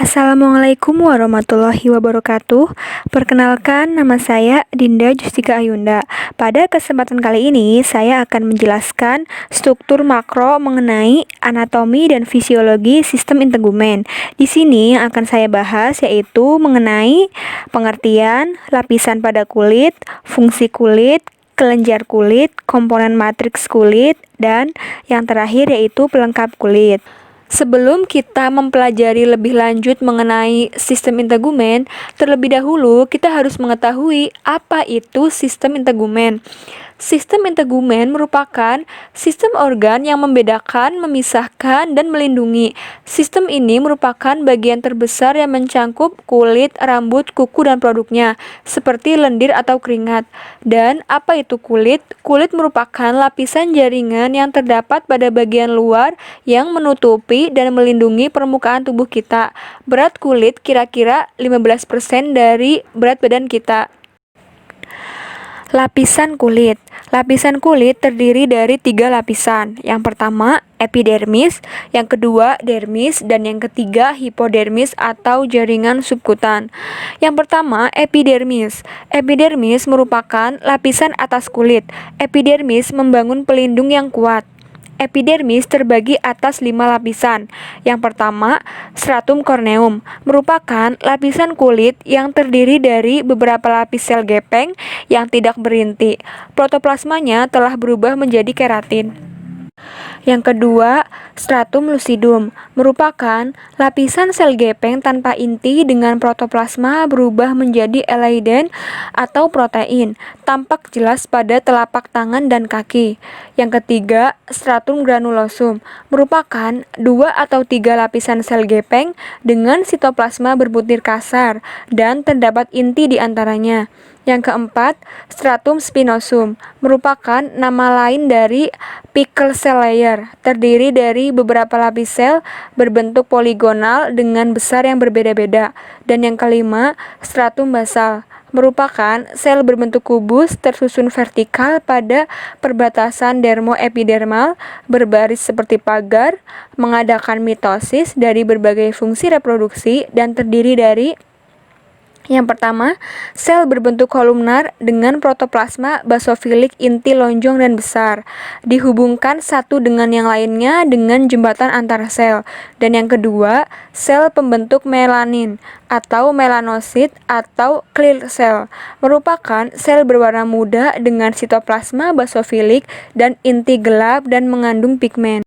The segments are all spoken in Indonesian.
Assalamualaikum warahmatullahi wabarakatuh. Perkenalkan, nama saya Dinda Justika Ayunda. Pada kesempatan kali ini, saya akan menjelaskan struktur makro mengenai anatomi dan fisiologi sistem integumen. Di sini yang akan saya bahas yaitu mengenai pengertian, lapisan pada kulit, fungsi kulit, kelenjar kulit, komponen matriks kulit, dan yang terakhir yaitu pelengkap kulit. Sebelum kita mempelajari lebih lanjut mengenai sistem integumen, terlebih dahulu kita harus mengetahui apa itu sistem integumen. Sistem integumen merupakan sistem organ yang membedakan, memisahkan, dan melindungi. Sistem ini merupakan bagian terbesar yang mencangkup kulit, rambut, kuku, dan produknya, seperti lendir atau keringat. Dan apa itu kulit? Kulit merupakan lapisan jaringan yang terdapat pada bagian luar yang menutupi dan melindungi permukaan tubuh kita. Berat kulit kira-kira 15% dari berat badan kita. Lapisan kulit. Lapisan kulit terdiri dari 3 lapisan. Yang pertama, epidermis, yang kedua, dermis, dan yang ketiga, hipodermis atau jaringan subkutan. Yang pertama, epidermis. Epidermis merupakan lapisan atas kulit. Epidermis membangun pelindung yang kuat. Epidermis terbagi atas 5 lapisan. Yang pertama, stratum corneum, merupakan lapisan kulit yang terdiri dari beberapa lapis sel gepeng yang tidak berinti. Protoplasmanya telah berubah menjadi keratin. Yang kedua, stratum lucidum, merupakan lapisan sel gepeng tanpa inti dengan protoplasma berubah menjadi eliden atau protein, tampak jelas pada telapak tangan dan kaki. Yang ketiga, stratum granulosum, merupakan 2 atau 3 lapisan sel gepeng dengan sitoplasma berbutir kasar dan terdapat inti di antaranya. Yang keempat, stratum spinosum, merupakan nama lain dari Pickle cell layer, terdiri dari beberapa lapis sel berbentuk poligonal dengan besar yang berbeda-beda. Dan yang kelima, stratum basal, merupakan sel berbentuk kubus tersusun vertikal pada perbatasan dermoepidermal, berbaris seperti pagar, mengadakan mitosis dari berbagai fungsi reproduksi dan terdiri dari yang pertama, sel berbentuk kolumnar dengan protoplasma basofilik inti lonjong dan besar, dihubungkan satu dengan yang lainnya dengan jembatan antar sel. Dan yang kedua, sel pembentuk melanin atau melanosit atau clear cell, merupakan sel berwarna muda dengan sitoplasma basofilik dan inti gelap dan mengandung pigmen.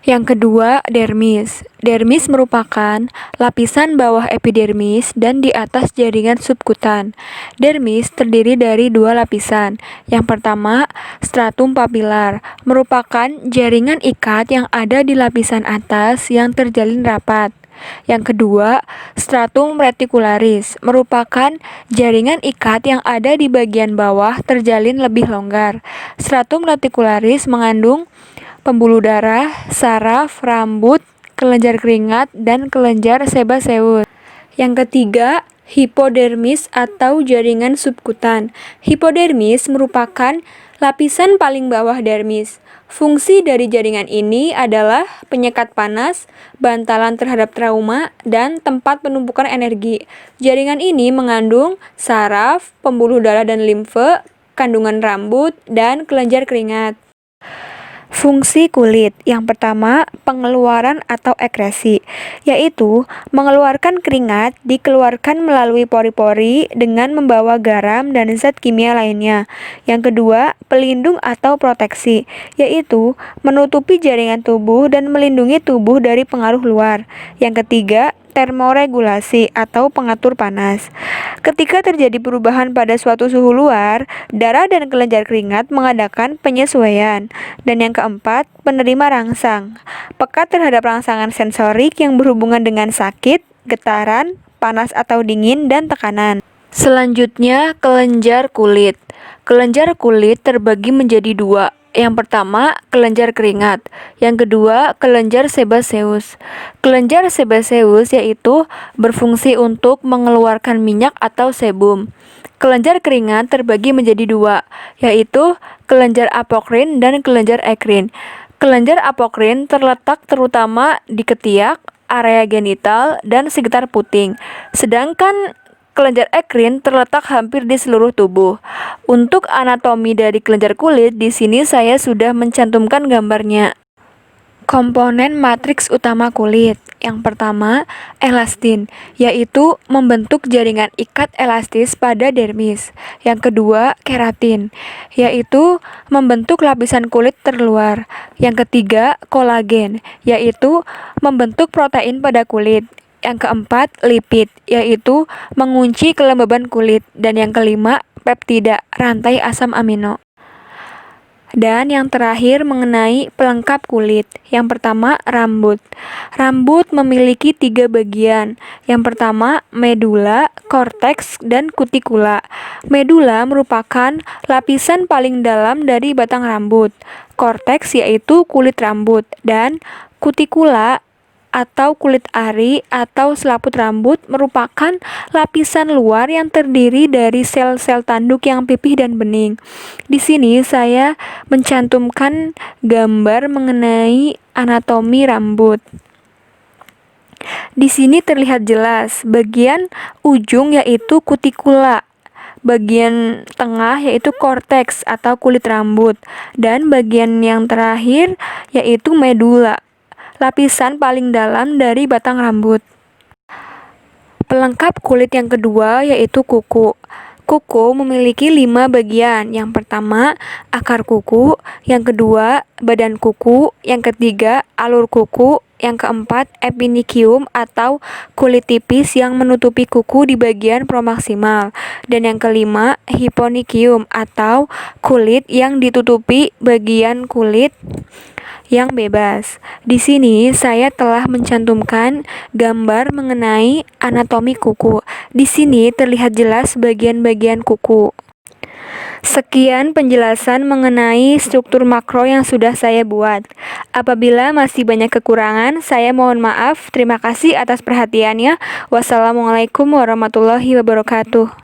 Yang kedua, dermis. Dermis merupakan lapisan bawah epidermis dan di atas jaringan subkutan. Dermis terdiri dari 2 lapisan. Yang pertama, stratum papilar, merupakan jaringan ikat yang ada di lapisan atas yang terjalin rapat. Yang kedua, stratum reticularis, merupakan jaringan ikat yang ada di bagian bawah terjalin lebih longgar. Stratum reticularis mengandung pembuluh darah, saraf, rambut, kelenjar keringat, dan kelenjar sebaceus. Yang ketiga, hipodermis atau jaringan subkutan. Hipodermis merupakan lapisan paling bawah dermis. Fungsi dari jaringan ini adalah penyekat panas, bantalan terhadap trauma, dan tempat penumpukan energi. Jaringan ini mengandung saraf, pembuluh darah dan limfe, kandungan rambut, dan kelenjar keringat. Fungsi kulit. Yang pertama, pengeluaran atau ekresi, yaitu mengeluarkan keringat dikeluarkan melalui pori-pori dengan membawa garam dan zat kimia lainnya. Yang kedua, pelindung atau proteksi, yaitu menutupi jaringan tubuh dan melindungi tubuh dari pengaruh luar. Yang ketiga, termoregulasi atau pengatur panas. Ketika terjadi perubahan pada suatu suhu luar, darah dan kelenjar keringat mengadakan penyesuaian. Dan yang keempat, penerima rangsang, peka terhadap rangsangan sensorik yang berhubungan dengan sakit, getaran, panas atau dingin, dan tekanan. Selanjutnya, kelenjar kulit. Kelenjar kulit terbagi menjadi 2. Yang pertama, kelenjar keringat. Yang kedua, kelenjar sebaceus. Kelenjar sebaceus yaitu berfungsi untuk mengeluarkan minyak atau sebum. Kelenjar keringat terbagi menjadi 2, yaitu kelenjar apokrin dan kelenjar ekrin. Kelenjar apokrin terletak terutama di ketiak, area genital, dan sekitar puting. Sedangkan kelenjar ekrin terletak hampir di seluruh tubuh. Untuk anatomi dari kelenjar kulit, di sini saya sudah mencantumkan gambarnya. Komponen matriks utama kulit. Yang pertama, elastin, yaitu membentuk jaringan ikat elastis pada dermis. Yang kedua, keratin, yaitu membentuk lapisan kulit terluar. Yang ketiga, kolagen, yaitu membentuk protein pada kulit. Yang keempat, lipid, yaitu mengunci kelembaban kulit. Dan yang kelima, peptida, rantai asam amino. Dan yang terakhir mengenai pelengkap kulit. Yang pertama, rambut. Rambut memiliki 3 bagian. Yang pertama, medula, korteks, dan kutikula. Medula merupakan lapisan paling dalam dari batang rambut. Korteks yaitu kulit rambut. Dan kutikula atau kulit ari atau selaput rambut merupakan lapisan luar yang terdiri dari sel-sel tanduk yang pipih dan bening. Di sini saya mencantumkan gambar mengenai anatomi rambut. Di sini terlihat jelas bagian ujung yaitu kutikula, bagian tengah yaitu korteks atau kulit rambut, dan bagian yang terakhir yaitu medula, lapisan paling dalam dari batang rambut. Pelengkap kulit yang kedua yaitu kuku. Kuku memiliki 5 bagian. Yang pertama, akar kuku. Yang kedua, badan kuku. Yang ketiga, alur kuku. Yang keempat, epinikium atau kulit tipis yang menutupi kuku di bagian promaksimal. Dan yang kelima, hiponikium atau kulit yang ditutupi bagian kulit yang bebas. Di sini saya telah mencantumkan gambar mengenai anatomi kuku. Di sini terlihat jelas bagian-bagian kuku. Sekian penjelasan mengenai struktur makro yang sudah saya buat. Apabila masih banyak kekurangan, saya mohon maaf. Terima kasih atas perhatiannya. Wassalamualaikum warahmatullahi wabarakatuh.